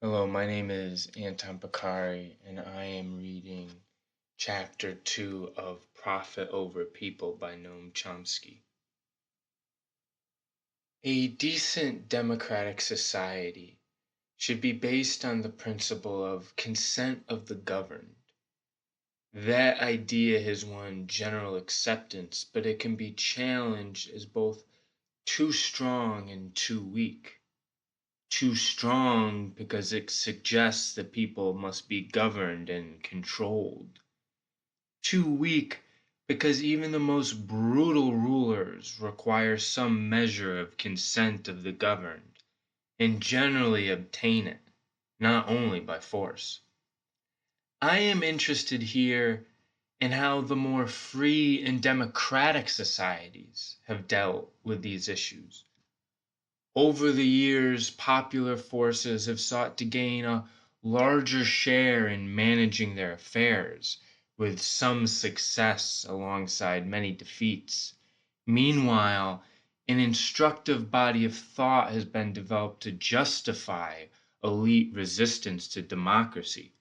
Hello, my name is Anton Bakari, and I am reading Chapter 2 of Profit Over People by Noam Chomsky. A decent democratic society should be based on the principle of consent of the governed. That idea has won general acceptance, but it can be challenged as both too strong and too weak. Too strong because it suggests that people must be governed and controlled. Too weak because even the most brutal rulers require some measure of consent of the governed, and generally obtain it, not only by force. I am interested here in how the more free and democratic societies have dealt with these issues. Over the years, popular forces have sought to gain a larger share in managing their affairs, with some success alongside many defeats. Meanwhile, an instructive body of thought has been developed to justify elite resistance to democracy.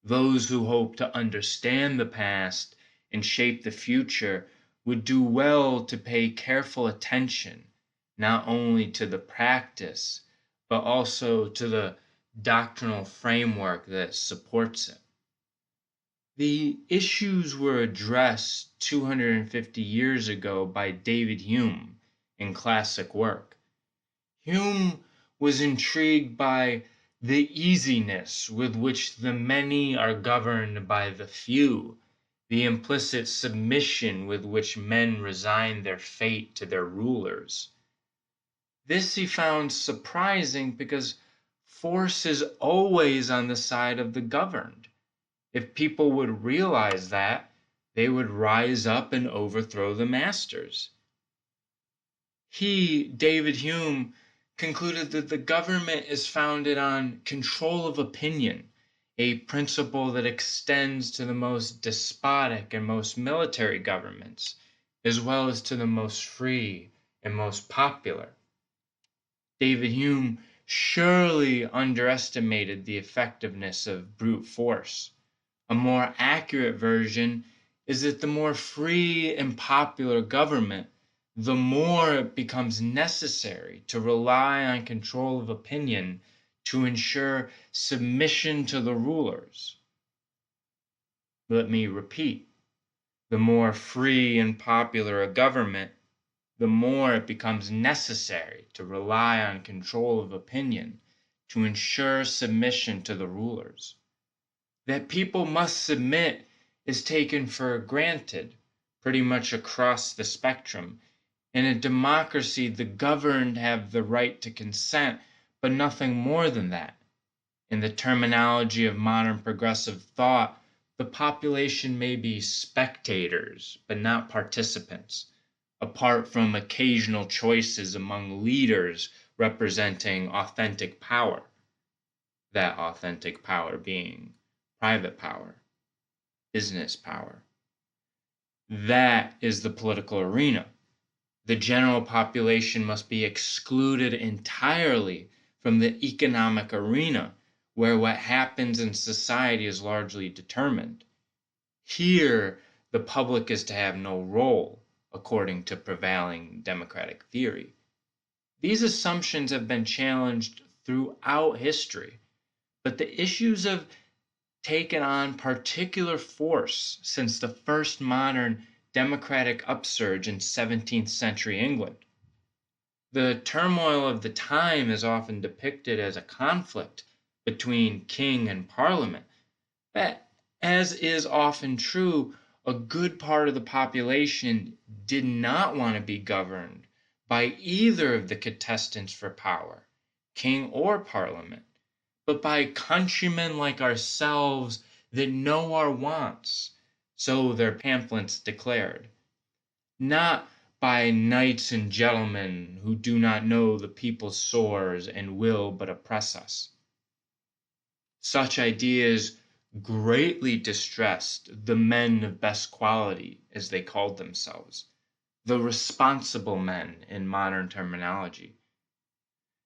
Those who hope to understand the past and shape the future would do well to pay careful attention not only to the practice, but also to the doctrinal framework that supports it. The issues were addressed 250 years ago by David Hume in classic work. Hume was intrigued by the easiness with which the many are governed by the few, the implicit submission with which men resign their fate to their rulers. This he found surprising because force is always on the side of the governed. If people would realize that, they would rise up and overthrow the masters. He, David Hume, concluded that the government is founded on control of opinion, a principle that extends to the most despotic and most military governments, as well as to the most free and most popular. David Hume surely underestimated the effectiveness of brute force. A more accurate version is that the more free and popular government, the more it becomes necessary to rely on control of opinion to ensure submission to the rulers. Let me repeat, the more free and popular a government, the more it becomes necessary to rely on control of opinion to ensure submission to the rulers. That people must submit is taken for granted pretty much across the spectrum. In a democracy, the governed have the right to consent, but nothing more than that. In the terminology of modern progressive thought, the population may be spectators, but not participants, apart from occasional choices among leaders representing authentic power, that authentic power being private power, business power. That is the political arena. The general population must be excluded entirely from the economic arena, where what happens in society is largely determined. Here, the public is to have no role, according to prevailing democratic theory. These assumptions have been challenged throughout history, but the issues have taken on particular force since the first modern democratic upsurge in 17th century England. The turmoil of the time is often depicted as a conflict between king and parliament, but as is often true, a good part of the population did not want to be governed by either of the contestants for power, king or parliament, but by countrymen like ourselves that know our wants, so their pamphlets declared, not by knights and gentlemen who do not know the people's sores and will but oppress us. Such ideas greatly distressed the men of best quality, as they called themselves, the responsible men in modern terminology.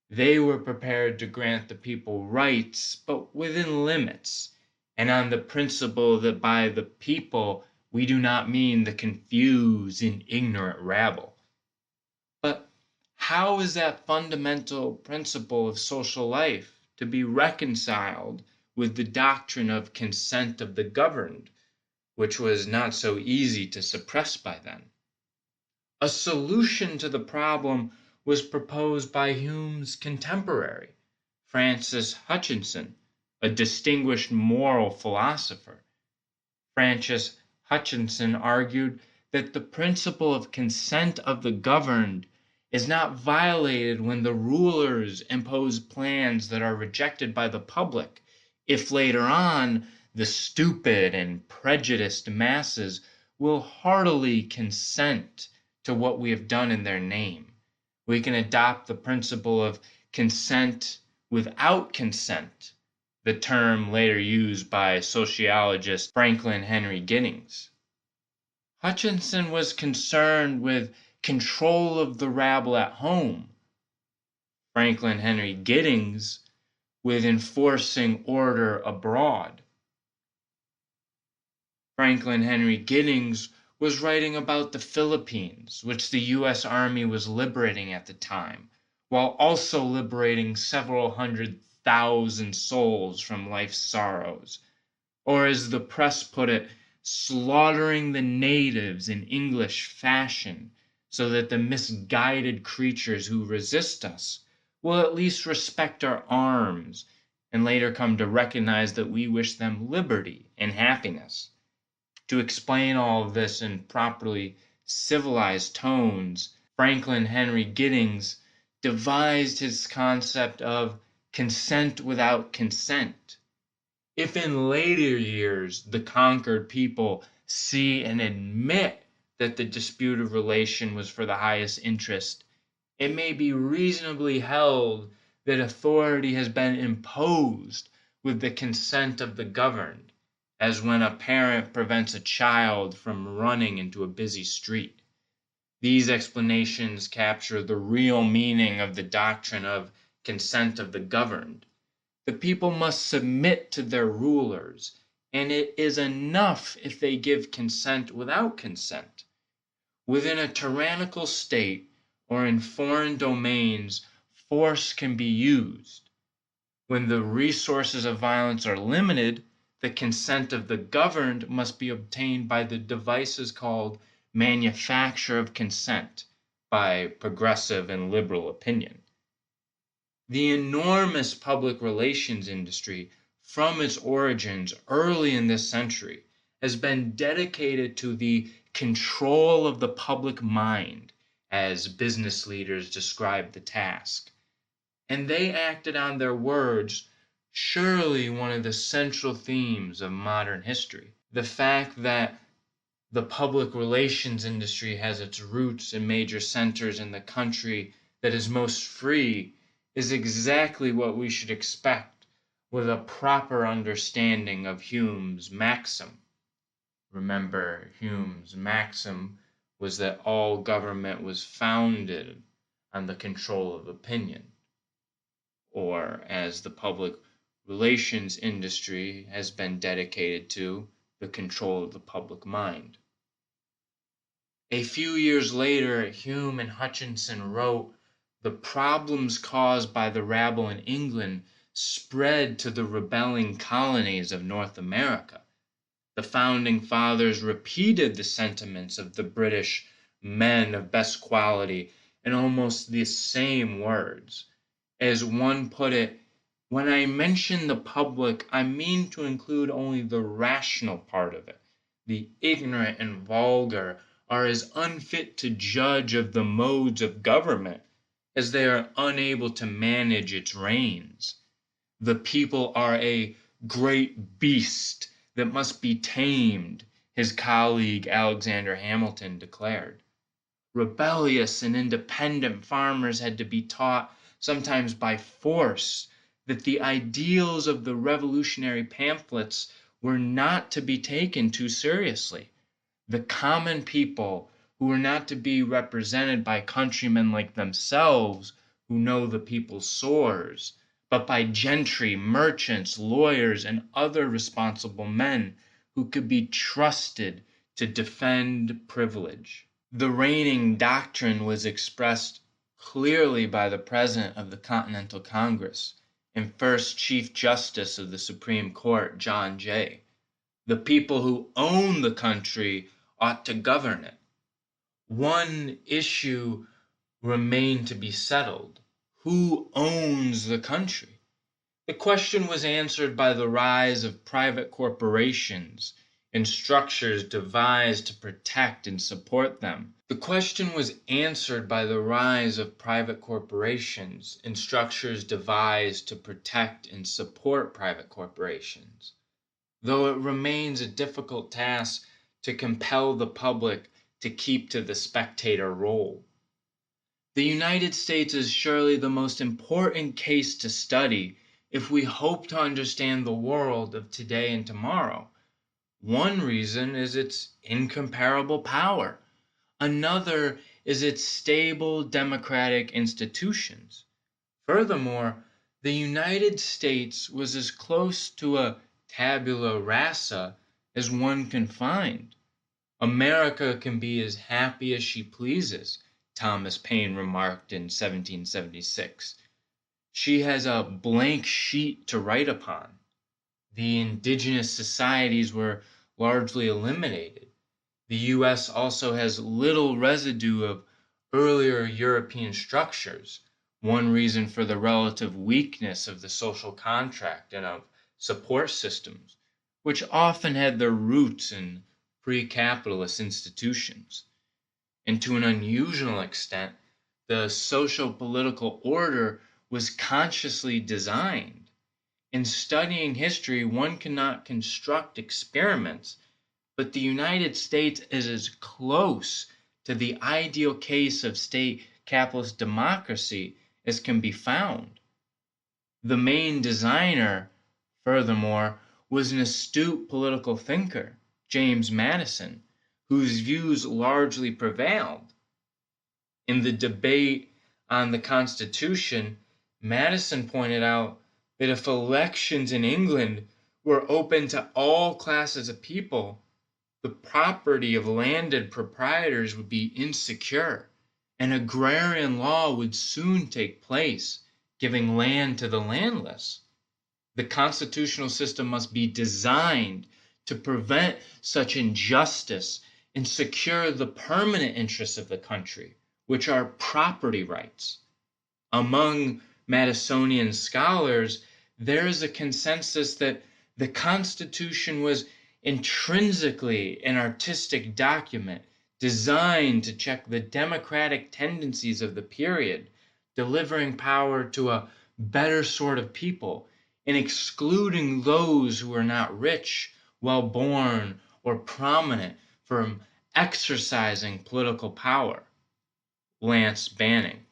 They were prepared to grant the people rights, but within limits, and on the principle that by the people we do not mean the confused and ignorant rabble. But how is that fundamental principle of social life to be reconciled with the doctrine of consent of the governed, which was not so easy to suppress by then? A solution to the problem was proposed by Hume's contemporary, Francis Hutcheson, a distinguished moral philosopher. Francis Hutcheson argued that the principle of consent of the governed is not violated when the rulers impose plans that are rejected by the public, if later on the stupid and prejudiced masses will heartily consent to what we have done in their name. We can adopt the principle of consent without consent, the term later used by sociologist Franklin Henry Giddings. Hutchinson was concerned with control of the rabble at home, Franklin Henry Giddings with enforcing order abroad. Franklin Henry Giddings was writing about the Philippines, which the U.S. Army was liberating at the time, while also liberating several 100,000 souls from life's sorrows, or as the press put it, slaughtering the natives in English fashion, so that the misguided creatures who resist us will at least respect our arms and later come to recognize that we wish them liberty and happiness. To explain all of this in properly civilized tones, Franklin Henry Giddings devised his concept of consent without consent. If in later years the conquered people see and admit that the disputed relation was for the highest interest, it may be reasonably held that authority has been imposed with the consent of the governed, as when a parent prevents a child from running into a busy street. These explanations capture the real meaning of the doctrine of consent of the governed. The people must submit to their rulers, and it is enough if they give consent without consent. Within a tyrannical state or in foreign domains, force can be used. When the resources of violence are limited, the consent of the governed must be obtained by the devices called manufacture of consent by progressive and liberal opinion. The enormous public relations industry, from its origins early in this century, has been dedicated to the control of the public mind, as business leaders describe the task. And they acted on their words, surely one of the central themes of modern history. The fact that the public relations industry has its roots in major centers in the country that is most free is exactly what we should expect with a proper understanding of Hume's maxim. Remember, Hume's maxim was that all government was founded on the control of opinion, or as the public relations industry has been dedicated to, the control of the public mind. A few years later, Hume and Hutchinson wrote, "The problems caused by the rabble in England spread to the rebelling colonies of North America." The founding fathers repeated the sentiments of the British men of best quality in almost the same words. As one put it, "When I mention the public, I mean to include only the rational part of it. The ignorant and vulgar are as unfit to judge of the modes of government as they are unable to manage its reins. The people are a great beast that must be tamed," his colleague Alexander Hamilton declared. Rebellious and independent farmers had to be taught, sometimes by force, that the ideals of the revolutionary pamphlets were not to be taken too seriously. The common people, who were not to be represented by countrymen like themselves, who know the people's sores, but by gentry, merchants, lawyers, and other responsible men who could be trusted to defend privilege. The reigning doctrine was expressed clearly by the President of the Continental Congress and first Chief Justice of the Supreme Court, John Jay. The people who own the country ought to govern it. One issue remained to be settled. Who owns the country? The question was answered by the rise of private corporations and structures devised to protect and support them. The question was answered by the rise of private corporations and structures devised to protect and support private corporations, though it remains a difficult task to compel the public to keep to the spectator role. The United States is surely the most important case to study if we hope to understand the world of today and tomorrow. One reason is its incomparable power. Another is its stable democratic institutions. Furthermore, the United States was as close to a tabula rasa as one can find. America can be as happy as she pleases, Thomas Paine remarked in 1776. She has a blank sheet to write upon. The indigenous societies were largely eliminated. The U.S. also has little residue of earlier European structures, one reason for the relative weakness of the social contract and of support systems, which often had their roots in pre-capitalist institutions. And to an unusual extent, the social political order was consciously designed. In studying history, one cannot construct experiments, but the United States is as close to the ideal case of state capitalist democracy as can be found. The main designer, furthermore, was an astute political thinker, James Madison, whose views largely prevailed. In the debate on the Constitution, Madison pointed out that if elections in England were open to all classes of people, the property of landed proprietors would be insecure, and agrarian law would soon take place, giving land to the landless. The constitutional system must be designed to prevent such injustice and secure the permanent interests of the country, which are property rights. Among Madisonian scholars, there is a consensus that the Constitution was intrinsically an artistic document designed to check the democratic tendencies of the period, delivering power to a better sort of people and excluding those who were not rich, well-born, or prominent from exercising political power. Lance Banning.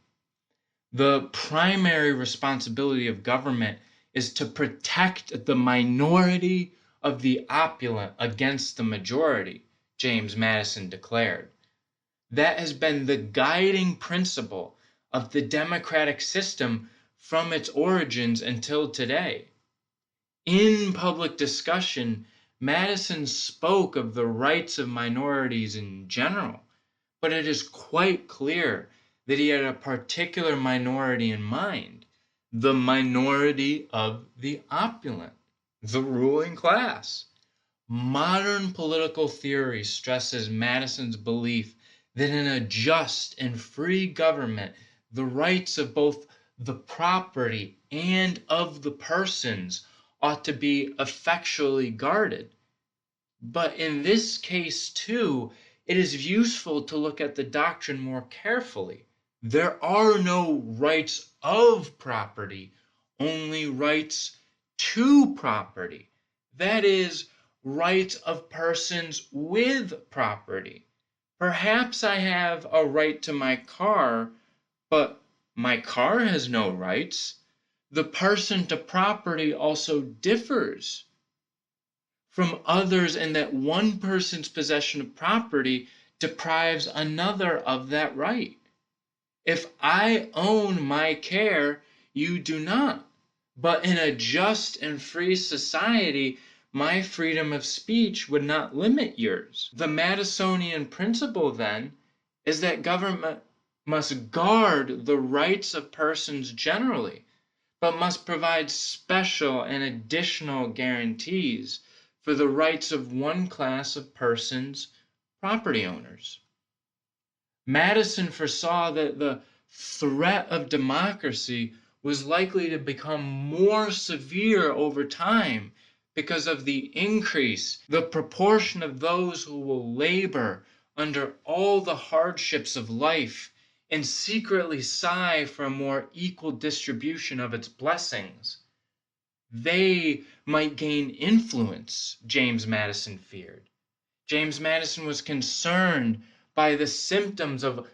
The primary responsibility of government is to protect the minority of the opulent against the majority, James Madison declared. That has been the guiding principle of the democratic system from its origins until today. In public discussion, Madison spoke of the rights of minorities in general, but it is quite clear that he had a particular minority in mind, the minority of the opulent, the ruling class. Modern political theory stresses Madison's belief that in a just and free government, the rights of both the property and of the persons ought to be effectually guarded. But in this case, too, it is useful to look at the doctrine more carefully. There are no rights of property, only rights to property. That is, rights of persons with property. Perhaps I have a right to my car, but my car has no rights. The person to property also differs from others in that one person's possession of property deprives another of that right. If I own my care, you do not. But in a just and free society, my freedom of speech would not limit yours. The Madisonian principle, then, is that government must guard the rights of persons generally, but must provide special and additional guarantees for the rights of one class of persons, property owners. Madison foresaw that the threat of democracy was likely to become more severe over time because of the increase, the proportion of those who will labor under all the hardships of life and secretly sigh for a more equal distribution of its blessings. They might gain influence, James Madison feared. James Madison was concerned by the symptoms of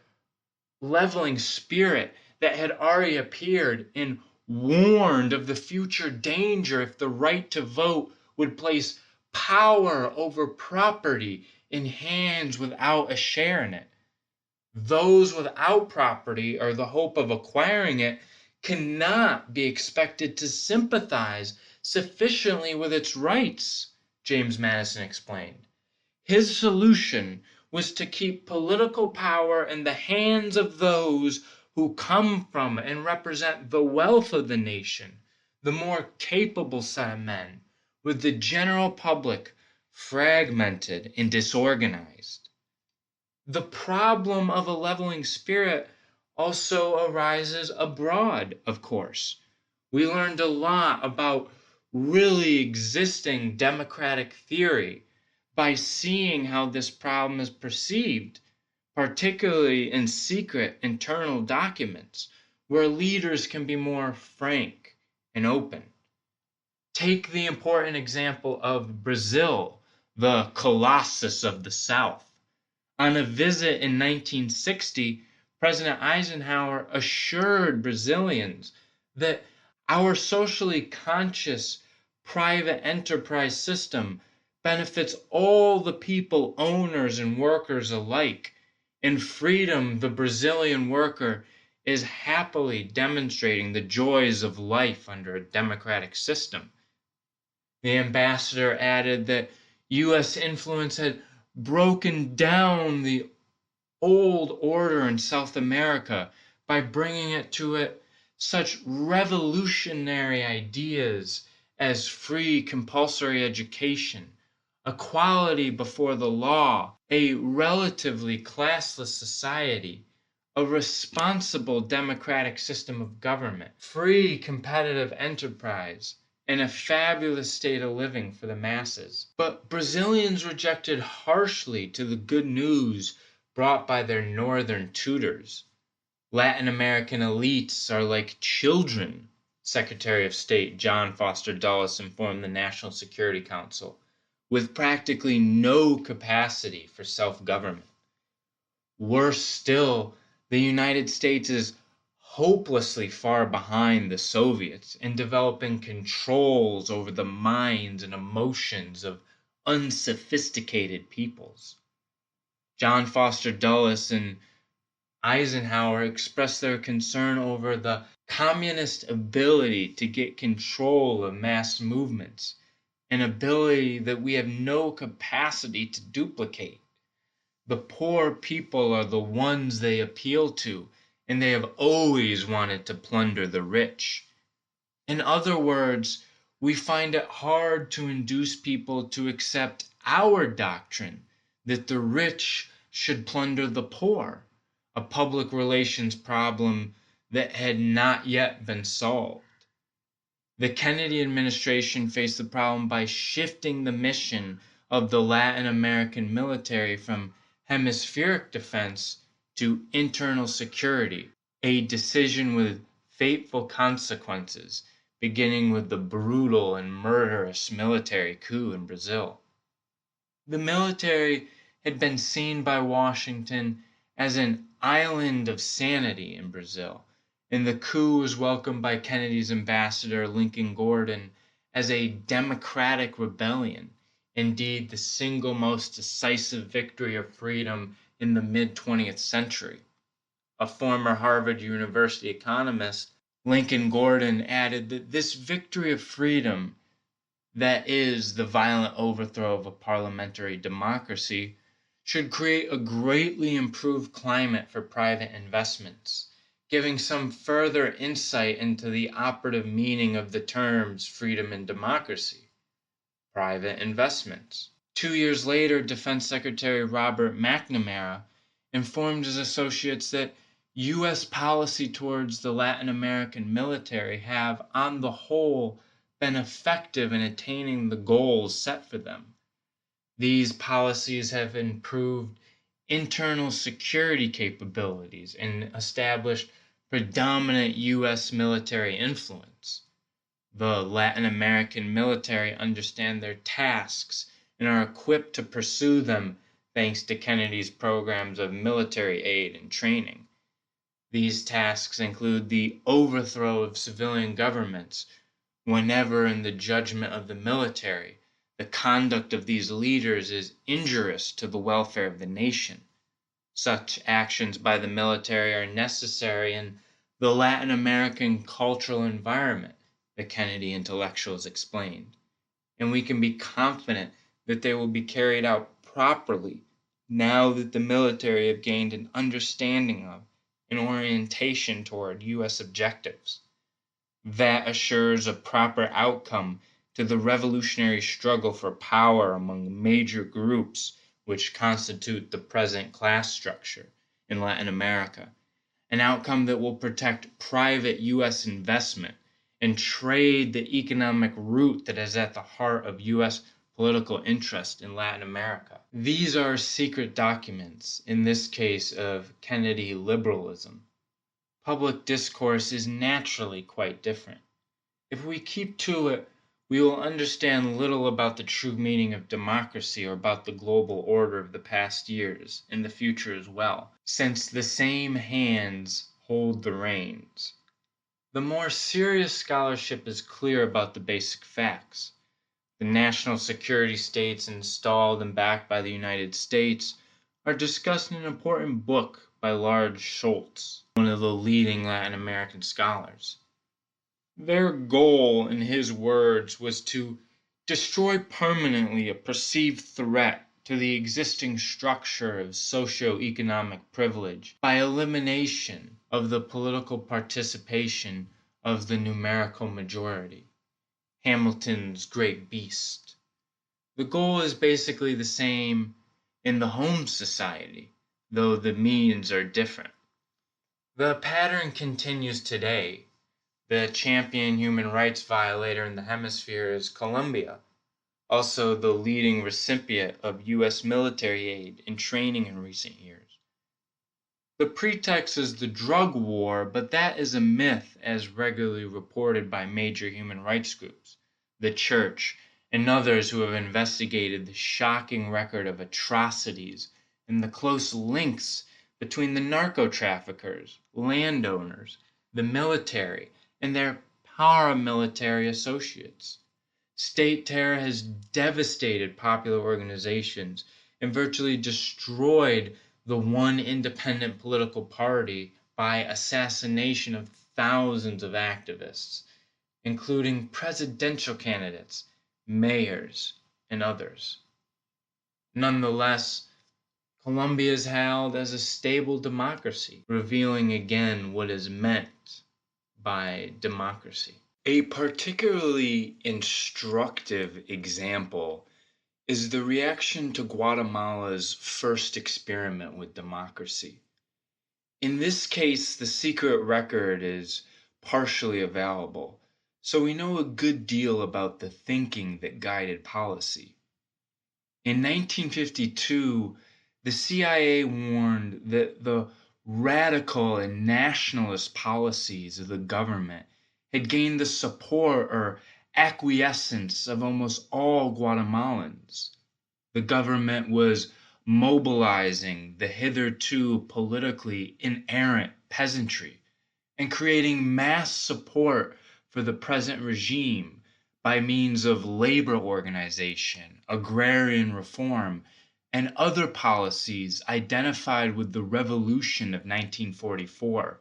leveling spirit that had already appeared and warned of the future danger if the right to vote would place power over property in hands without a share in it. Those without property or the hope of acquiring it cannot be expected to sympathize sufficiently with its rights, James Madison explained. His solution was to keep political power in the hands of those who come from and represent the wealth of the nation, the more capable set of men, with the general public fragmented and disorganized. The problem of a leveling spirit also arises abroad, of course. We learned a lot about really existing democratic theory by seeing how this problem is perceived, particularly in secret internal documents where leaders can be more frank and open. Take the important example of Brazil, the colossus of the South. On a visit in 1960, President Eisenhower assured Brazilians that our socially conscious private enterprise system benefits all the people, owners and workers alike. In freedom, the Brazilian worker is happily demonstrating the joys of life under a democratic system. The ambassador added that U.S. influence had broken down the old order in South America by bringing it to it such revolutionary ideas as free compulsory education, equality before the law, a relatively classless society, a responsible democratic system of government, free competitive enterprise, and a fabulous state of living for the masses. But Brazilians rejected harshly to the good news brought by their northern tutors. Latin American elites are like children, Secretary of State John Foster Dulles informed the National Security Council, with practically no capacity for self-government. Worse still, the United States is hopelessly far behind the Soviets in developing controls over the minds and emotions of unsophisticated peoples. John Foster Dulles and Eisenhower expressed their concern over the communist ability to get control of mass movements, an ability that we have no capacity to duplicate. The poor people are the ones they appeal to, and they have always wanted to plunder the rich. In other words, we find it hard to induce people to accept our doctrine that the rich should plunder the poor, a public relations problem that had not yet been solved. The Kennedy administration faced the problem by shifting the mission of the Latin American military from hemispheric defense to internal security, a decision with fateful consequences, beginning with the brutal and murderous military coup in Brazil. The military had been seen by Washington as an island of sanity in Brazil, and the coup was welcomed by Kennedy's ambassador Lincoln Gordon as a democratic rebellion, indeed the single most decisive victory of freedom in the mid-20th century. A former Harvard University economist, Lincoln Gordon, added that this victory of freedom, that is, the violent overthrow of a parliamentary democracy, should create a greatly improved climate for private investments, giving some further insight into the operative meaning of the terms freedom and democracy. Private investments. 2 years later, Defense Secretary Robert McNamara informed his associates that U.S. policy towards the Latin American military have, on the whole, been effective in attaining the goals set for them. These policies have improved internal security capabilities and established predominant U.S. military influence. The Latin American military understand their tasks and are equipped to pursue them thanks to Kennedy's programs of military aid and training. These tasks include the overthrow of civilian governments whenever, in the judgment of the military, the conduct of these leaders is injurious to the welfare of the nation. Such actions by the military are necessary in the Latin American cultural environment, the Kennedy intellectuals explained, and we can be confident that they will be carried out properly now that the military have gained an understanding of and orientation toward U.S. objectives. That assures a proper outcome to the revolutionary struggle for power among major groups which constitute the present class structure in Latin America, an outcome that will protect private U.S. investment and trade, the economic root that is at the heart of U.S. political interest in Latin America. These are secret documents, in this case of Kennedy liberalism. Public discourse is naturally quite different. If we keep to it, we will understand little about the true meaning of democracy or about the global order of the past years and the future as well, since the same hands hold the reins. The more serious scholarship is clear about the basic facts. The national security states installed and backed by the United States are discussed in an important book by Lars Schultz, one of the leading Latin American scholars. Their goal, in his words, was to destroy permanently a perceived threat to the existing structure of socio-economic privilege by elimination of the political participation of the numerical majority, Hamilton's great beast. The goal is basically the same in the home society, though the means are different. The pattern continues today. The champion human rights violator in the hemisphere is Colombia, also the leading recipient of U.S. military aid and training in recent years. The pretext is the drug war, but that is a myth as regularly reported by major human rights groups, the church, and others who have investigated the shocking record of atrocities and the close links between the narco-traffickers, landowners, the military, and their paramilitary associates. State terror has devastated popular organizations and virtually destroyed the one independent political party by assassination of thousands of activists, including presidential candidates, mayors, and others. Nonetheless, Colombia is hailed as a stable democracy, revealing again what is meant by democracy. A particularly instructive example is the reaction to Guatemala's first experiment with democracy. In this case, the secret record is partially available, so we know a good deal about the thinking that guided policy. In 1952, the CIA warned that the radical and nationalist policies of the government had gained the support or acquiescence of almost all Guatemalans. The government was mobilizing the hitherto politically inerrant peasantry and creating mass support for the present regime by means of labor organization, agrarian reform, and other policies identified with the Revolution of 1944,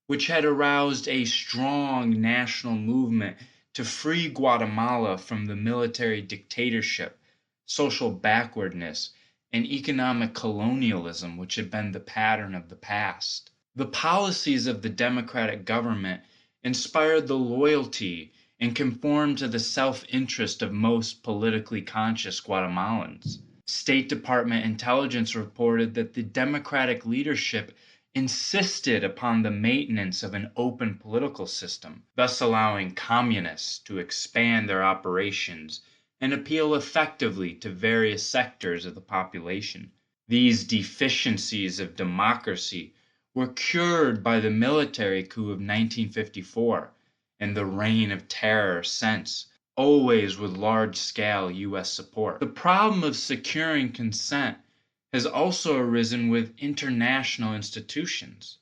which had aroused a strong national movement to free Guatemala from the military dictatorship, social backwardness, and economic colonialism which had been the pattern of the past. The policies of the democratic government inspired the loyalty and conformed to the self-interest of most politically conscious Guatemalans. State Department intelligence reported that the democratic leadership insisted upon the maintenance of an open political system, thus allowing communists to expand their operations and appeal effectively to various sectors of the population. These deficiencies of democracy were cured by the military coup of 1954 and the reign of terror since, always with large-scale U.S. support. The problem of securing consent has also arisen with international institutions.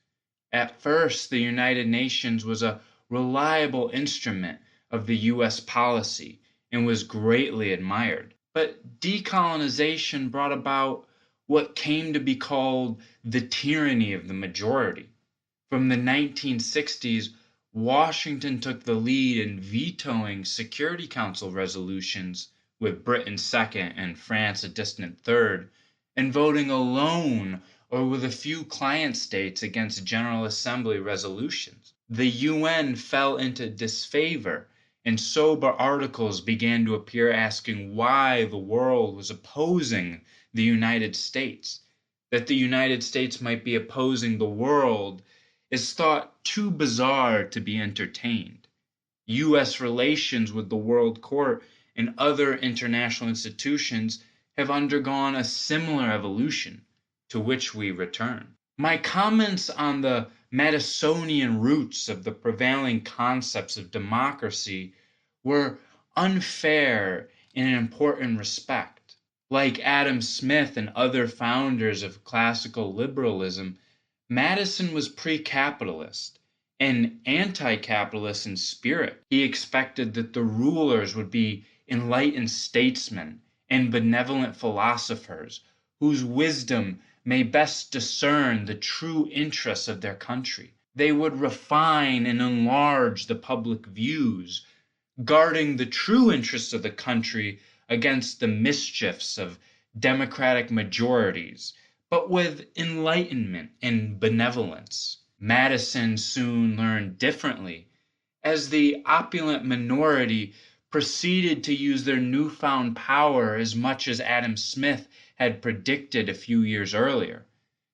At first, the United Nations was a reliable instrument of the U.S. policy and was greatly admired. But decolonization brought about what came to be called the tyranny of the majority. From the 1960s, Washington took the lead in vetoing Security Council resolutions, with Britain second and France a distant third, and voting alone or with a few client states against General Assembly resolutions. The UN fell into disfavor, and sober articles began to appear asking why the world was opposing the United States. That the United States might be opposing the world is thought too bizarre to be entertained. U.S. relations with the World Court and other international institutions have undergone a similar evolution, to which we return. My comments on the Madisonian roots of the prevailing concepts of democracy were unfair in an important respect. Like Adam Smith and other founders of classical liberalism, Madison was pre-capitalist and anti-capitalist in spirit. He expected that the rulers would be enlightened statesmen and benevolent philosophers whose wisdom may best discern the true interests of their country. They would refine and enlarge the public views, guarding the true interests of the country against the mischiefs of democratic majorities, but with enlightenment and benevolence. Madison soon learned differently, as the opulent minority proceeded to use their newfound power as much as Adam Smith had predicted a few years earlier.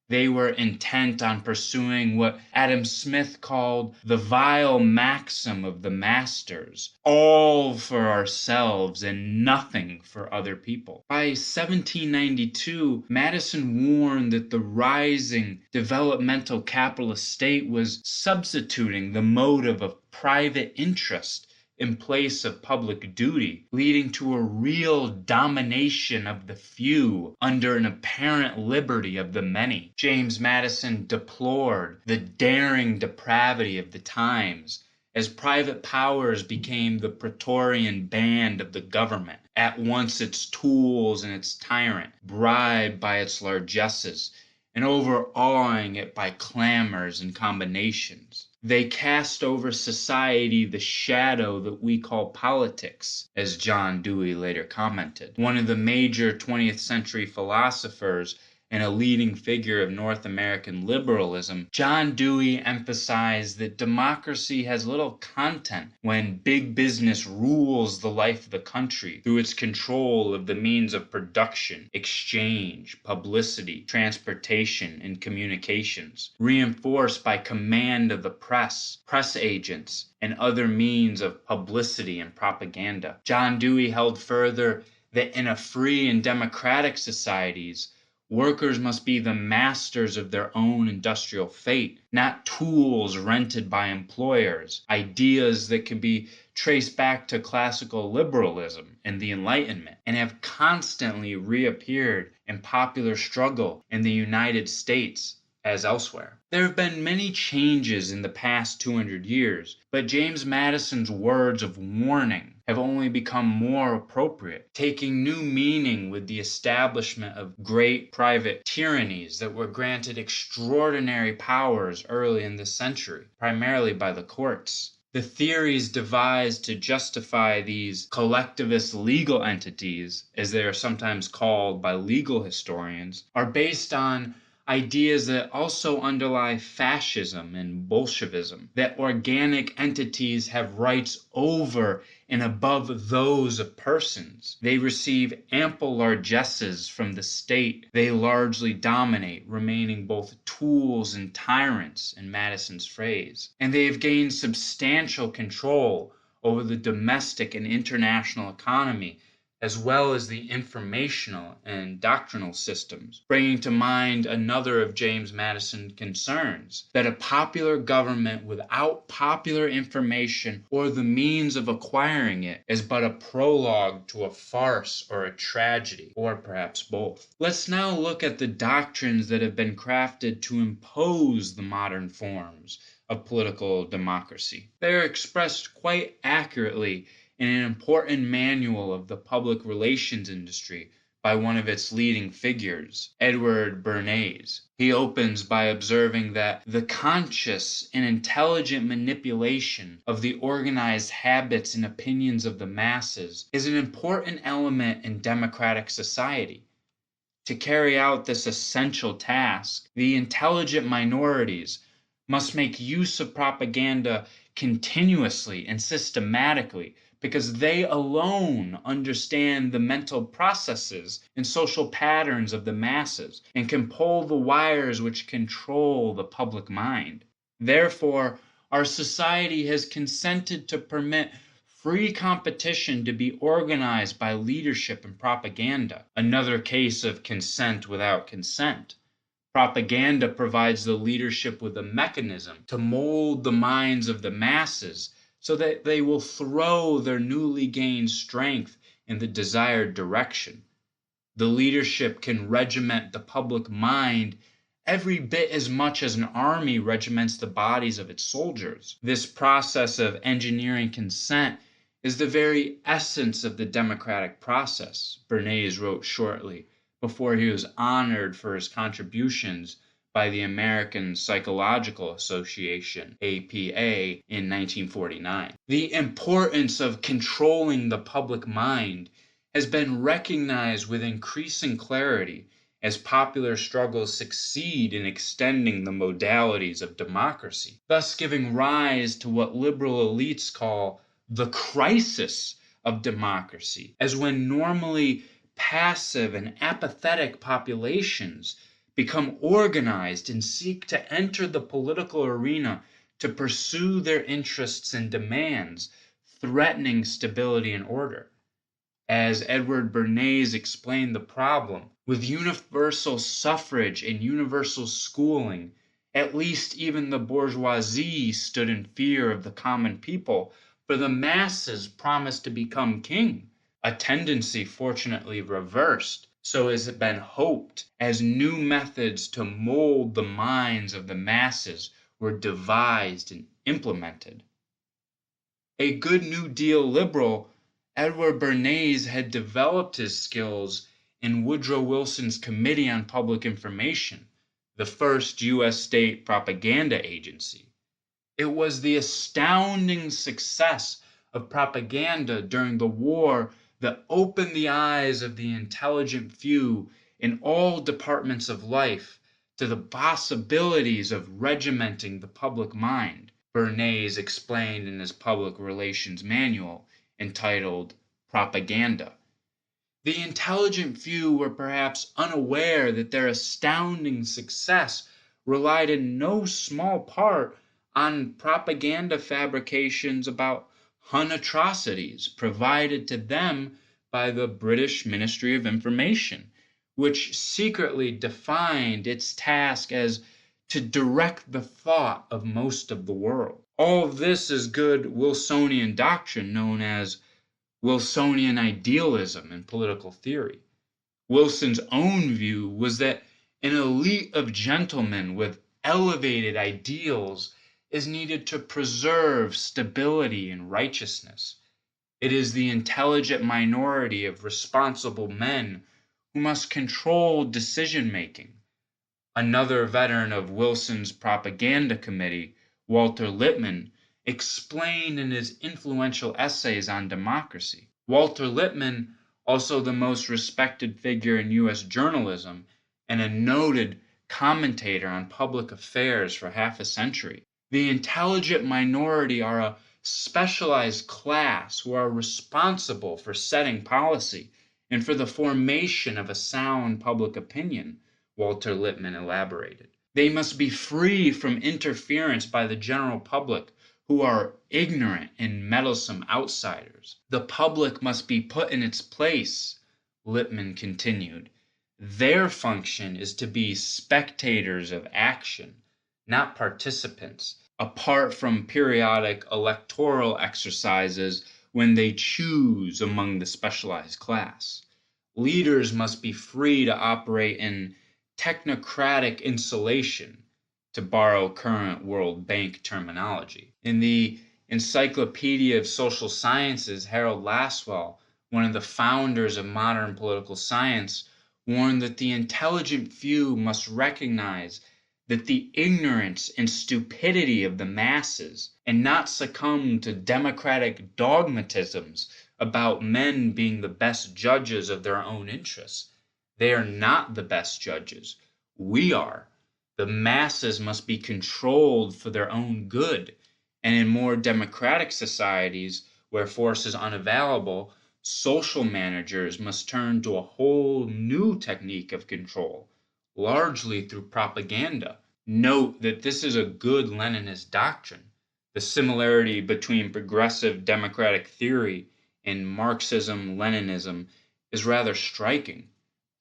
They were intent on pursuing what Adam Smith called the vile maxim of the masters, all for ourselves and nothing for other people. By 1792, Madison warned that the rising developmental capitalist state was substituting the motive of private interest in place of public duty, leading to a real domination of the few under an apparent liberty of the many. James Madison deplored the daring depravity of the times as private powers became the Praetorian band of the government, at once its tools and its tyrant, bribed by its largesses and overawing it by clamors and combinations. They cast over society the shadow that we call politics, as John Dewey later commented. One of the major 20th century philosophers and a leading figure of North American liberalism, John Dewey emphasized that democracy has little content when big business rules the life of the country through its control of the means of production, exchange, publicity, transportation, and communications, reinforced by command of the press, press agents, and other means of publicity and propaganda. John Dewey held further that in a free and democratic societies, workers must be the masters of their own industrial fate, not tools rented by employers, ideas that can be traced back to classical liberalism and the Enlightenment, and have constantly reappeared in popular struggle in the United States as elsewhere. There have been many changes in the past 200 years, but James Madison's words of warning have only become more appropriate, taking new meaning with the establishment of great private tyrannies that were granted extraordinary powers early in this century, primarily by the courts. The theories devised to justify these collectivist legal entities, as they are sometimes called by legal historians, are based on ideas that also underlie fascism and Bolshevism, that organic entities have rights over and above those of persons. They receive ample largesses from the state they largely dominate, remaining both tools and tyrants, in Madison's phrase. And they have gained substantial control over the domestic and international economy, as well as the informational and doctrinal systems, bringing to mind another of James Madison's concerns, that a popular government without popular information or the means of acquiring it is but a prologue to a farce or a tragedy, or perhaps both. Let's now look at the doctrines that have been crafted to impose the modern forms of political democracy. They are expressed quite accurately in an important manual of the public relations industry by one of its leading figures, Edward Bernays. He opens by observing that the conscious and intelligent manipulation of the organized habits and opinions of the masses is an important element in democratic society. To carry out this essential task, the intelligent minorities must make use of propaganda continuously and systematically, because they alone understand the mental processes and social patterns of the masses and can pull the wires which control the public mind. Therefore, our society has consented to permit free competition to be organized by leadership and propaganda, another case of consent without consent. Propaganda provides the leadership with a mechanism to mold the minds of the masses so that they will throw their newly gained strength in the desired direction. The leadership can regiment the public mind every bit as much as an army regiments the bodies of its soldiers. This process of engineering consent is the very essence of the democratic process, Bernays wrote shortly before he was honored for his contributions by the American Psychological Association, APA, in 1949. The importance of controlling the public mind has been recognized with increasing clarity as popular struggles succeed in extending the modalities of democracy, thus giving rise to what liberal elites call the crisis of democracy, as when normally passive and apathetic populations become organized and seek to enter the political arena to pursue their interests and demands, threatening stability and order. As Edward Bernays explained the problem, with universal suffrage and universal schooling, at least even the bourgeoisie stood in fear of the common people, for the masses promised to become king, a tendency fortunately reversed, so has it been hoped, as new methods to mold the minds of the masses were devised and implemented. A good New Deal liberal, Edward Bernays had developed his skills in Woodrow Wilson's Committee on Public Information, the first U.S. state propaganda agency. It was the astounding success of propaganda during the war that opened the eyes of the intelligent few in all departments of life to the possibilities of regimenting the public mind, Bernays explained in his public relations manual entitled Propaganda. The intelligent few were perhaps unaware that their astounding success relied in no small part on propaganda fabrications about Hun atrocities provided to them by the British Ministry of Information, which secretly defined its task as to direct the thought of most of the world. All of this is good Wilsonian doctrine known as Wilsonian idealism in political theory. Wilson's own view was that an elite of gentlemen with elevated ideals is needed to preserve stability and righteousness. It is the intelligent minority of responsible men who must control decision making. Another veteran of Wilson's propaganda committee, Walter Lippmann, explained in his influential essays on democracy. Walter Lippmann, also the most respected figure in U.S. journalism and a noted commentator on public affairs for half a century. The intelligent minority are a specialized class who are responsible for setting policy and for the formation of a sound public opinion, Walter Lippmann elaborated. They must be free from interference by the general public, who are ignorant and meddlesome outsiders. The public must be put in its place, Lippmann continued. Their function is to be spectators of action, not participants, apart from periodic electoral exercises when they choose among the specialized class. Leaders must be free to operate in technocratic insulation, to borrow current World Bank terminology. In the Encyclopedia of Social Sciences, Harold Lasswell, one of the founders of modern political science, warned that the intelligent few must recognize that the ignorance and stupidity of the masses and not succumb to democratic dogmatisms about men being the best judges of their own interests. They are not the best judges. We are. The masses must be controlled for their own good. And in more democratic societies, where force is unavailable, social managers must turn to a whole new technique of control, largely through propaganda. Note that this is a good Leninist doctrine. The similarity between progressive democratic theory and Marxism-Leninism is rather striking,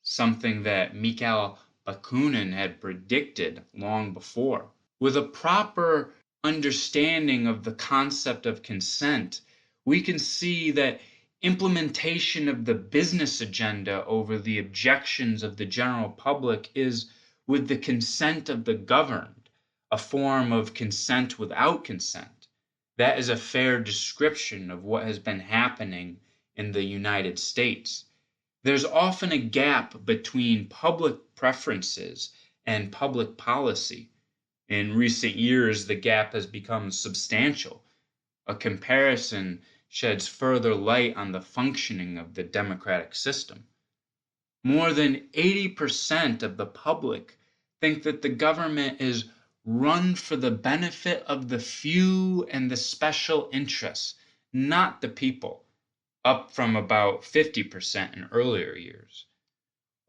something that Mikhail Bakunin had predicted long before. With a proper understanding of the concept of consent, we can see that implementation of the business agenda over the objections of the general public is with the consent of the governed, a form of consent without consent. That is a fair description of what has been happening in the United States. There's often a gap between public preferences and public policy. In recent years, the gap has become substantial. A comparison sheds further light on the functioning of the democratic system. More than 80% of the public think that the government is run for the benefit of the few and the special interests, not the people, up from about 50% in earlier years.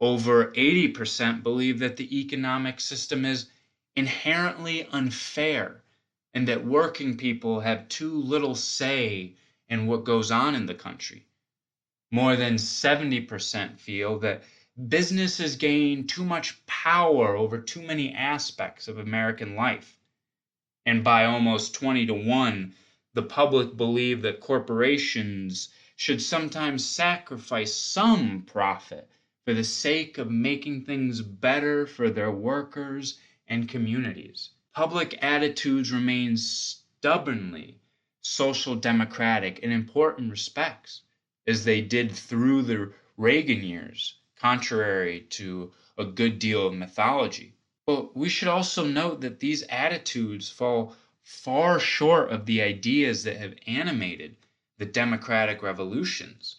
Over 80% believe that the economic system is inherently unfair and that working people have too little say in what goes on in the country. More than 70% feel that businesses gain too much power over too many aspects of American life. And by almost 20 to 1, the public believe that corporations should sometimes sacrifice some profit for the sake of making things better for their workers and communities. Public attitudes remain stubbornly social democratic in important respects, as they did through the Reagan years, contrary to a good deal of mythology. But we should also note that these attitudes fall far short of the ideas that have animated the democratic revolutions.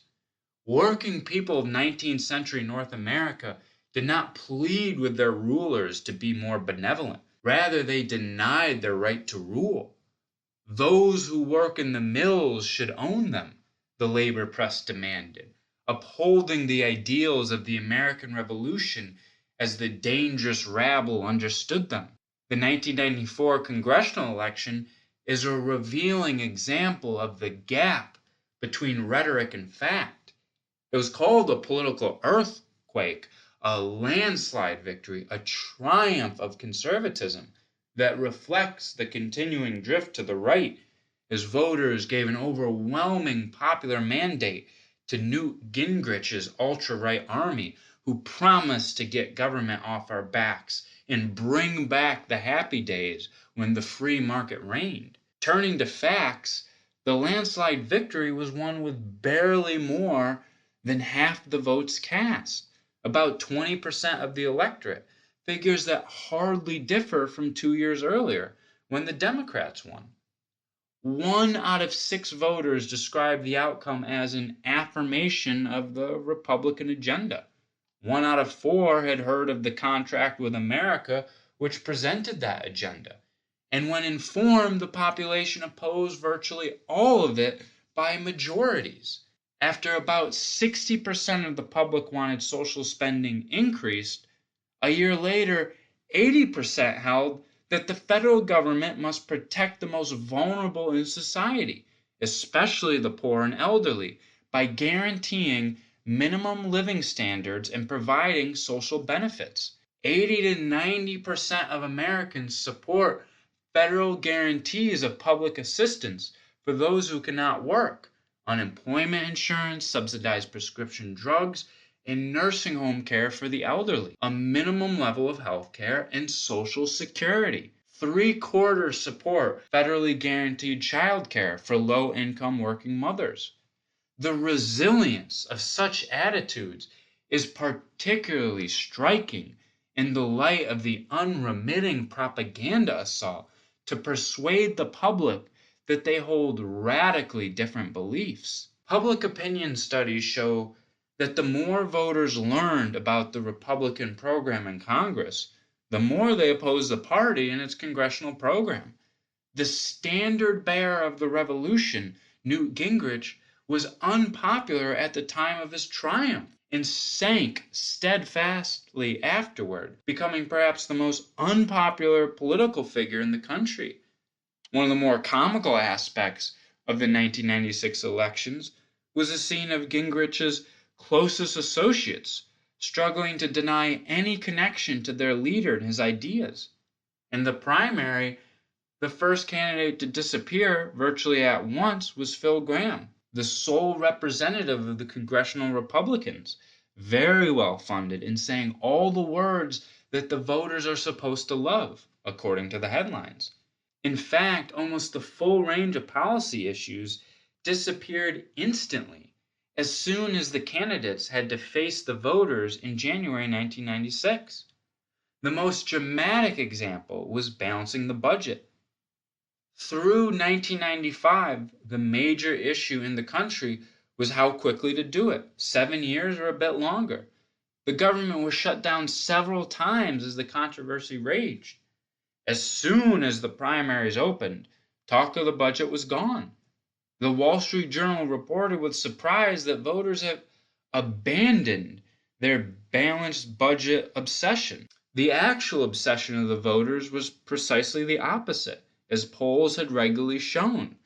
Working people of 19th century North America did not plead with their rulers to be more benevolent. Rather, they denied their right to rule. Those who work in the mills should own them, the labor press demanded, upholding the ideals of the American Revolution as the dangerous rabble understood them. The 1994 congressional election is a revealing example of the gap between rhetoric and fact. It was called a political earthquake, a landslide victory, a triumph of conservatism that reflects the continuing drift to the right as voters gave an overwhelming popular mandate to Newt Gingrich's ultra-right army, who promised to get government off our backs and bring back the happy days when the free market reigned. Turning to facts, The landslide victory was won with barely more than half the votes cast, about 20% of the electorate, figures that hardly differ from 2 years earlier when the Democrats won. 1 out of 6 voters described the outcome as an affirmation of the Republican agenda. 1 out of 4 had heard of the contract with America, which presented that agenda. And when informed, the population opposed virtually all of it by majorities. After about 60% of the public wanted social spending increased, a year later, 80% held that the federal government must protect the most vulnerable in society, especially the poor and elderly, by guaranteeing minimum living standards and providing social benefits. 80 to 90% of Americans support federal guarantees of public assistance for those who cannot work, unemployment insurance, subsidized prescription drugs, and nursing home care for the elderly, a minimum level of health care, and social security. 3/4 support federally guaranteed child care for low-income working mothers. The resilience of such attitudes is particularly striking in the light of the unremitting propaganda assault to persuade the public that they hold radically different beliefs. Public opinion studies show that the more voters learned about the Republican program in Congress, the more they opposed the party and its congressional program. The standard bearer of the revolution, Newt Gingrich, was unpopular at the time of his triumph and sank steadfastly afterward, becoming perhaps the most unpopular political figure in the country. One of the more comical aspects of the 1996 elections was the scene of Gingrich's closest associates struggling to deny any connection to their leader and his ideas. In the primary, the first candidate to disappear virtually at once was Phil Gramm, the sole representative of the congressional Republicans, very well funded in saying all the words that the voters are supposed to love, according to the headlines. In fact, almost the full range of policy issues disappeared instantly as soon as the candidates had to face the voters in January 1996. The most dramatic example was balancing the budget. Through 1995, the major issue in the country was how quickly to do it, 7 years or a bit longer. The government was shut down several times as the controversy raged. As soon as the primaries opened, talk of the budget was gone. The Wall Street Journal reported with surprise that voters have abandoned their balanced budget obsession. The actual obsession of the voters was precisely the opposite, as polls had regularly shown.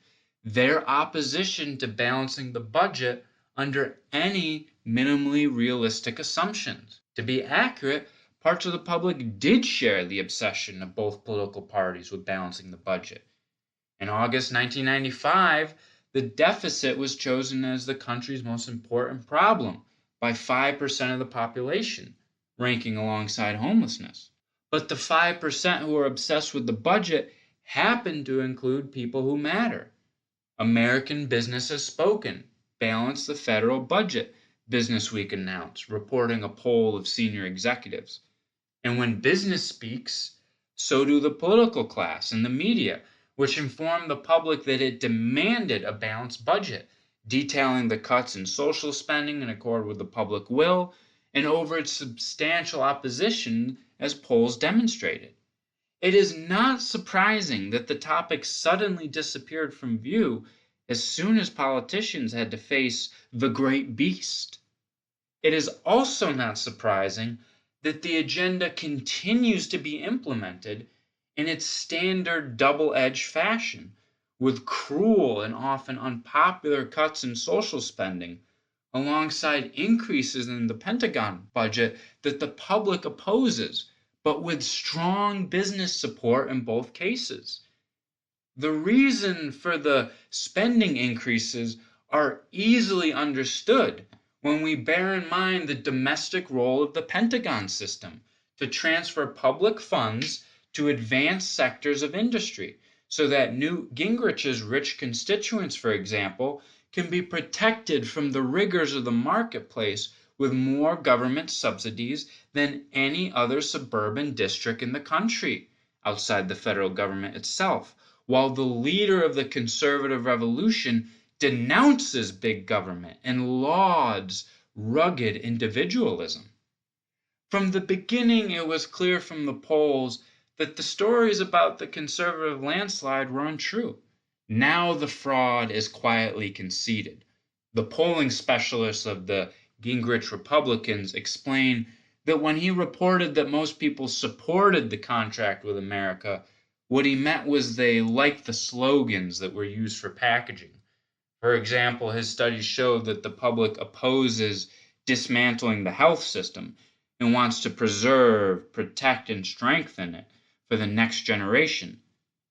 Their opposition to balancing the budget under any minimally realistic assumptions. To be accurate, parts of the public did share the obsession of both political parties with balancing the budget. In August 1995, the deficit was chosen as the country's most important problem by 5% of the population, ranking alongside homelessness. But the 5% who are obsessed with the budget happen to include people who matter. American business has spoken. Balance the federal budget, Business Week announced, reporting a poll of senior executives. And when business speaks, so do the political class and the media, which informed the public that it demanded a balanced budget, detailing the cuts in social spending in accord with the public will and over its substantial opposition, as polls demonstrated. It is not surprising that the topic suddenly disappeared from view as soon as politicians had to face the great beast. It is also not surprising that the agenda continues to be implemented in its standard double-edged fashion, with cruel and often unpopular cuts in social spending, alongside increases in the Pentagon budget that the public opposes, but with strong business support in both cases. The reason for the spending increases are easily understood when we bear in mind the domestic role of the Pentagon system to transfer public funds to advanced sectors of industry, so that Newt Gingrich's rich constituents, for example, can be protected from the rigors of the marketplace with more government subsidies than any other suburban district in the country outside the federal government itself, while the leader of the conservative revolution denounces big government and lauds rugged individualism. From the beginning, it was clear from the polls that the stories about the conservative landslide were untrue. Now the fraud is quietly conceded. The polling specialists of the Gingrich Republicans explain that when he reported that most people supported the contract with America, what he meant was they liked the slogans that were used for packaging. For example, his studies showed that the public opposes dismantling the health system and wants to preserve, protect, and strengthen it for the next generation.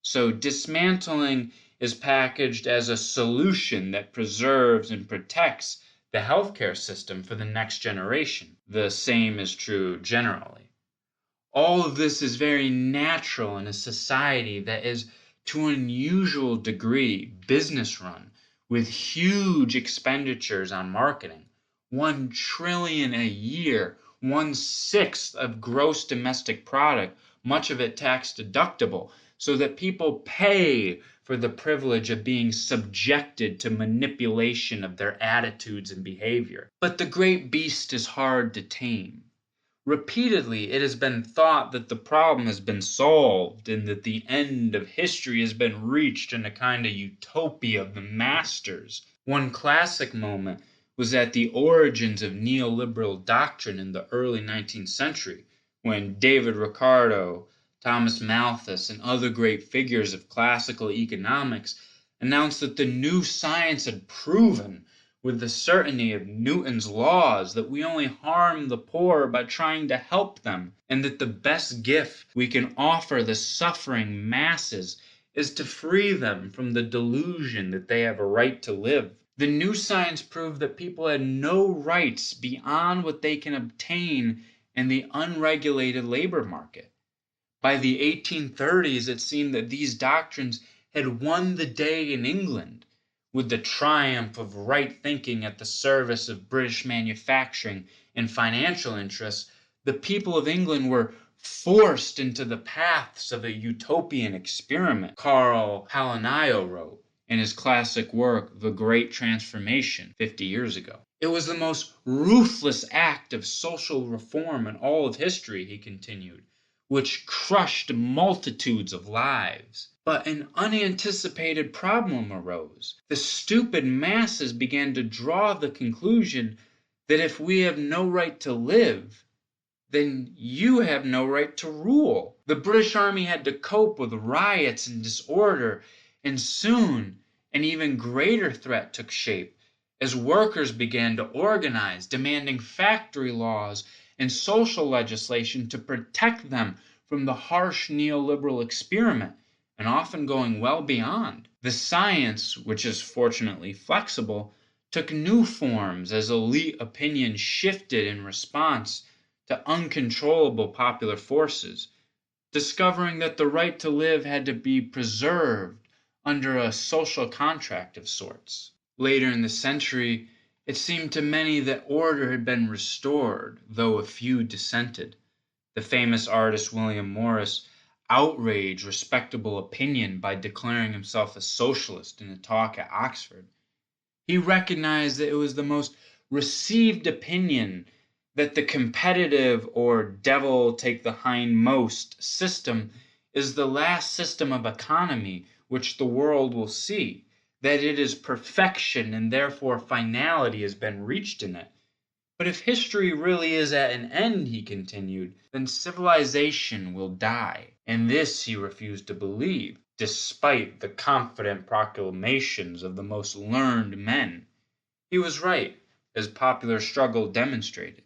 So dismantling is packaged as a solution that preserves and protects the healthcare system for the next generation. The same is true generally. All of this is very natural in a society that is, to an unusual degree, business run, with huge expenditures on marketing. 1 trillion a year, 1/6 of gross domestic product, much of it tax deductible, so that people pay for the privilege of being subjected to manipulation of their attitudes and behavior. But the great beast is hard to tame. Repeatedly, it has been thought that the problem has been solved and that the end of history has been reached in a kind of utopia of the masters. One classic moment was at the origins of neoliberal doctrine in the early 19th century, when David Ricardo, Thomas Malthus, and other great figures of classical economics announced that the new science had proven with the certainty of Newton's laws that we only harm the poor by trying to help them, and that the best gift we can offer the suffering masses is to free them from the delusion that they have a right to live. The new science proved that people had no rights beyond what they can obtain in the unregulated labor market. By the 1830s, it seemed that these doctrines had won the day in England, with the triumph of right thinking at the service of British manufacturing and financial interests. The people of England were forced into the paths of a utopian experiment, Carl Palanio wrote in his classic work, The Great Transformation, 50 years ago. It was the most ruthless act of social reform in all of history, he continued, which crushed multitudes of lives. But an unanticipated problem arose. The stupid masses began to draw the conclusion that if we have no right to live, then you have no right to rule. The British Army had to cope with riots and disorder, and soon an even greater threat took shape as workers began to organize, demanding factory laws and social legislation to protect them from the harsh neoliberal experiment, and often going well beyond. The science, which is fortunately flexible, took new forms as elite opinion shifted in response to uncontrollable popular forces, discovering that the right to live had to be preserved under a social contract of sorts. Later in the century, it seemed to many that order had been restored, though a few dissented. The famous artist William Morris outraged respectable opinion by declaring himself a socialist in a talk at Oxford. He recognized that it was the most received opinion that the competitive or devil take the hindmost system is the last system of economy which the world will see, that it is perfection and therefore finality has been reached in it. But if history really is at an end, he continued, then civilization will die. And this he refused to believe, despite the confident proclamations of the most learned men. He was right, as popular struggle demonstrated.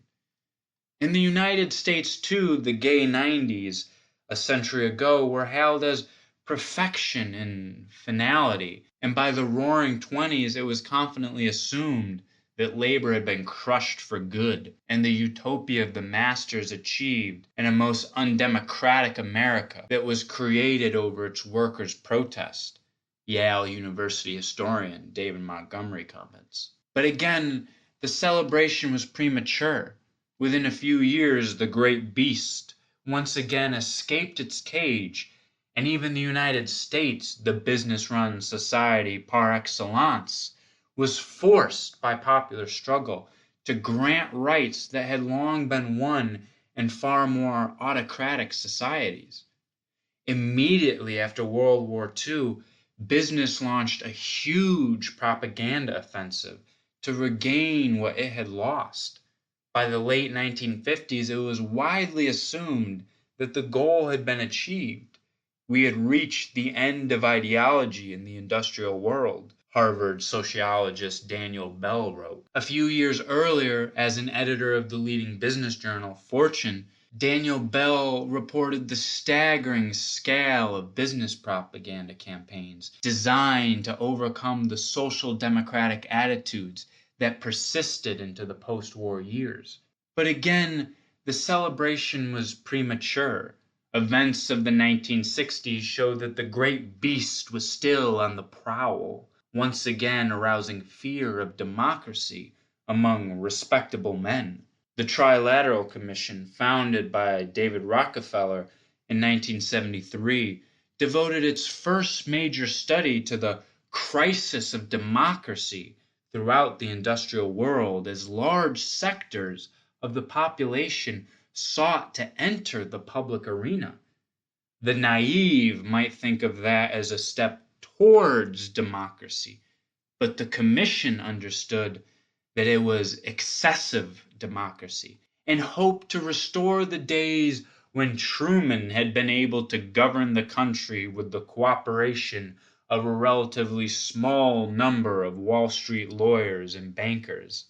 In the United States, too, the gay 90s, a century ago, were hailed as perfection and finality, and by the roaring 20s it was confidently assumed that labor had been crushed for good, and the utopia of the masters achieved in a most undemocratic America that was created over its workers' protest. Yale University historian David Montgomery comments. But again, the celebration was premature. Within a few years, the great beast once again escaped its cage, and even the United States, the business-run society par excellence, was forced by popular struggle to grant rights that had long been won in far more autocratic societies. Immediately after World War II, business launched a huge propaganda offensive to regain what it had lost. By the late 1950s, it was widely assumed that the goal had been achieved. We had reached the end of ideology in the industrial world, Harvard sociologist Daniel Bell wrote. A few years earlier, as an editor of the leading business journal, Fortune, Daniel Bell reported the staggering scale of business propaganda campaigns designed to overcome the social democratic attitudes that persisted into the post-war years. But again, the celebration was premature. Events of the 1960s showed that the great beast was still on the prowl, once again arousing fear of democracy among respectable men. The Trilateral Commission, founded by David Rockefeller in 1973, devoted its first major study to the crisis of democracy throughout the industrial world as large sectors of the population sought to enter the public arena. The naive might think of that as a step towards democracy, but the Commission understood that it was excessive democracy and hoped to restore the days when Truman had been able to govern the country with the cooperation of a relatively small number of Wall Street lawyers and bankers,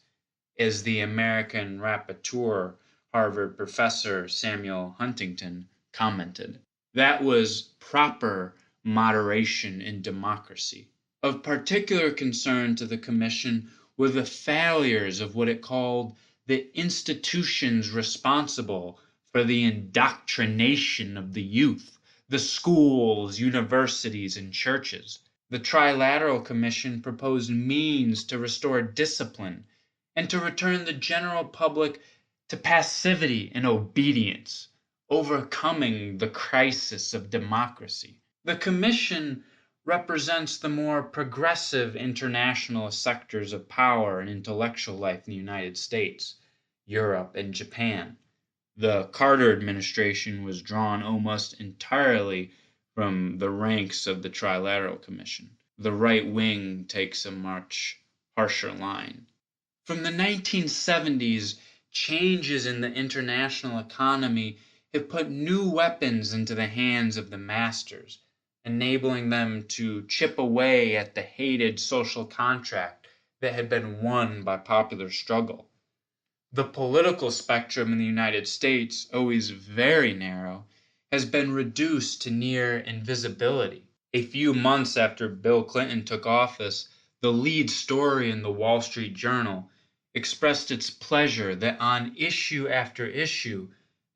as the American rapporteur, Harvard professor Samuel Huntington, commented. That was proper moderation in democracy. Of particular concern to the Commission were the failures of what it called the institutions responsible for the indoctrination of the youth, the schools, universities, and churches. The Trilateral Commission proposed means to restore discipline and to return the general public to passivity and obedience, overcoming the crisis of democracy. The Commission represents the more progressive internationalist sectors of power and intellectual life in the United States, Europe, and Japan. The Carter administration was drawn almost entirely from the ranks of the Trilateral Commission. The right wing takes a much harsher line. From the 1970s, changes in the international economy have put new weapons into the hands of the masters, enabling them to chip away at the hated social contract that had been won by popular struggle. The political spectrum in the United States, always very narrow, has been reduced to near invisibility. A few months after Bill Clinton took office, the lead story in the Wall Street Journal expressed its pleasure that on issue after issue,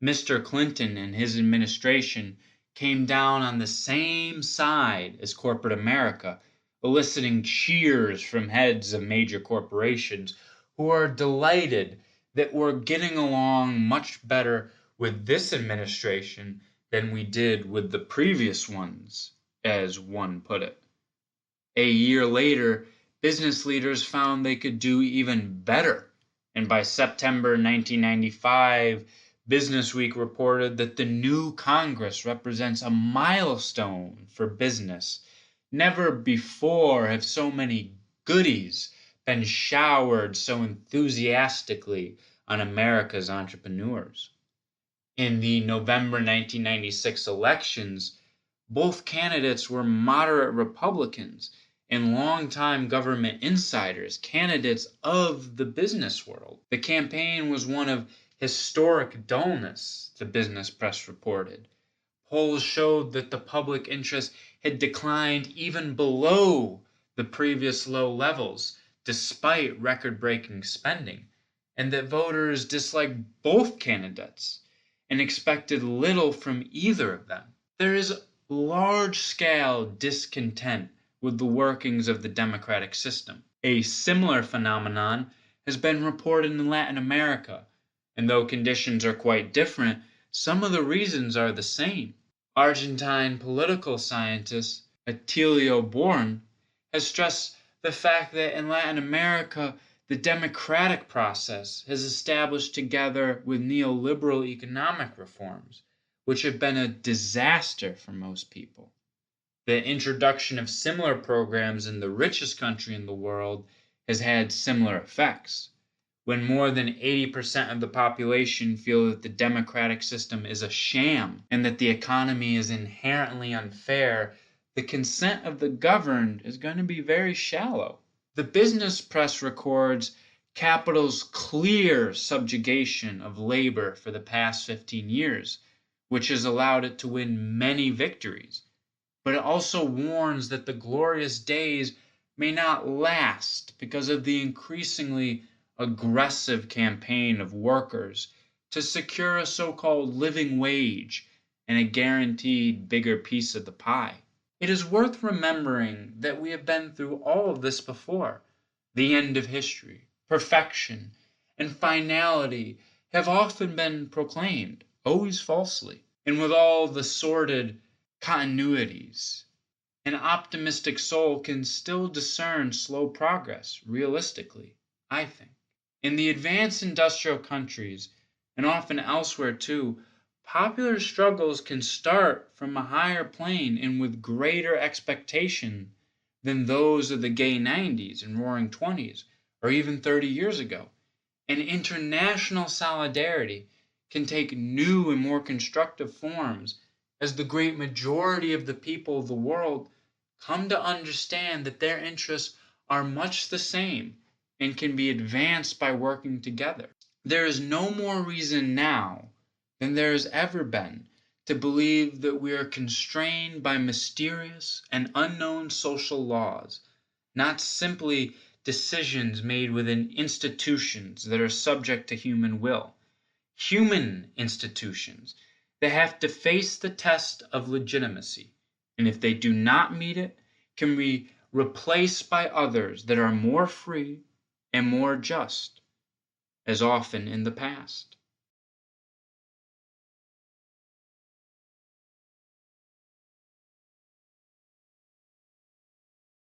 Mr. Clinton and his administration came down on the same side as corporate America, eliciting cheers from heads of major corporations who are delighted that we're getting along much better with this administration than we did with the previous ones, as one put it. A year later, business leaders found they could do even better, and by September 1995, Businessweek reported that the new Congress represents a milestone for business. Never before have so many goodies been showered so enthusiastically on America's entrepreneurs. In the November 1996 elections, both candidates were moderate Republicans and longtime government insiders, candidates of the business world. The campaign was one of historic dullness, the business press reported. Polls showed that the public interest had declined even below the previous low levels, despite record-breaking spending, and that voters disliked both candidates and expected little from either of them. There is large-scale discontent with the workings of the democratic system. A similar phenomenon has been reported in Latin America, and though conditions are quite different, some of the reasons are the same. Argentine political scientist Attilio Born has stressed the fact that in Latin America, the democratic process has established together with neoliberal economic reforms, which have been a disaster for most people. The introduction of similar programs in the richest country in the world has had similar effects. When more than 80% of the population feel that the democratic system is a sham and that the economy is inherently unfair, the consent of the governed is going to be very shallow. The business press records capital's clear subjugation of labor for the past 15 years, which has allowed it to win many victories. But it also warns that the glorious days may not last because of the increasingly aggressive campaign of workers to secure a so-called living wage and a guaranteed bigger piece of the pie. It is worth remembering that we have been through all of this before. The end of history, perfection, and finality have often been proclaimed, always falsely, and with all the sordid continuities. An optimistic soul can still discern slow progress, realistically, I think. In the advanced industrial countries, and often elsewhere too, popular struggles can start from a higher plane and with greater expectation than those of the gay 90s and roaring 20s, or even 30 years ago. And international solidarity can take new and more constructive forms as the great majority of the people of the world come to understand that their interests are much the same and can be advanced by working together. There is no more reason now than there has ever been to believe that we are constrained by mysterious and unknown social laws, not simply decisions made within institutions that are subject to human will. Human institutions that have to face the test of legitimacy, and if they do not meet it, can be replaced by others that are more free and more just, as often in the past.